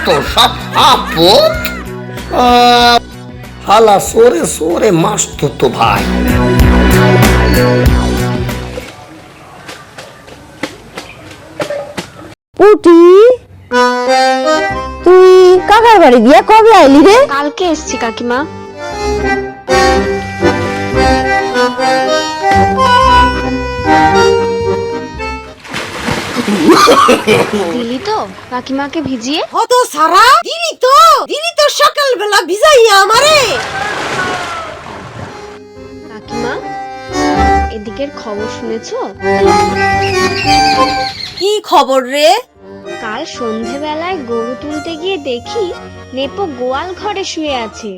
এত সব আপদ হালা সোরে সোরে মাসতো তো ভাই। পুটি, তুই কাকার বাড়ি দিয়া কবে আইলি রে? কালকে এসছি কাকিমা। দিলি তো কাকিমাকে ভিজিয়ে? হত সারা দিলি তো সকালবেলা ভিজাইয়া আমারে। কাকিমা, এদিকের খবর শুনেছো? কি খবর রে? কাল সন্ধেবেলায় গরু তুলতে গিয়ে দেখি নেপো গোয়াল ঘরে শুয়ে আছে।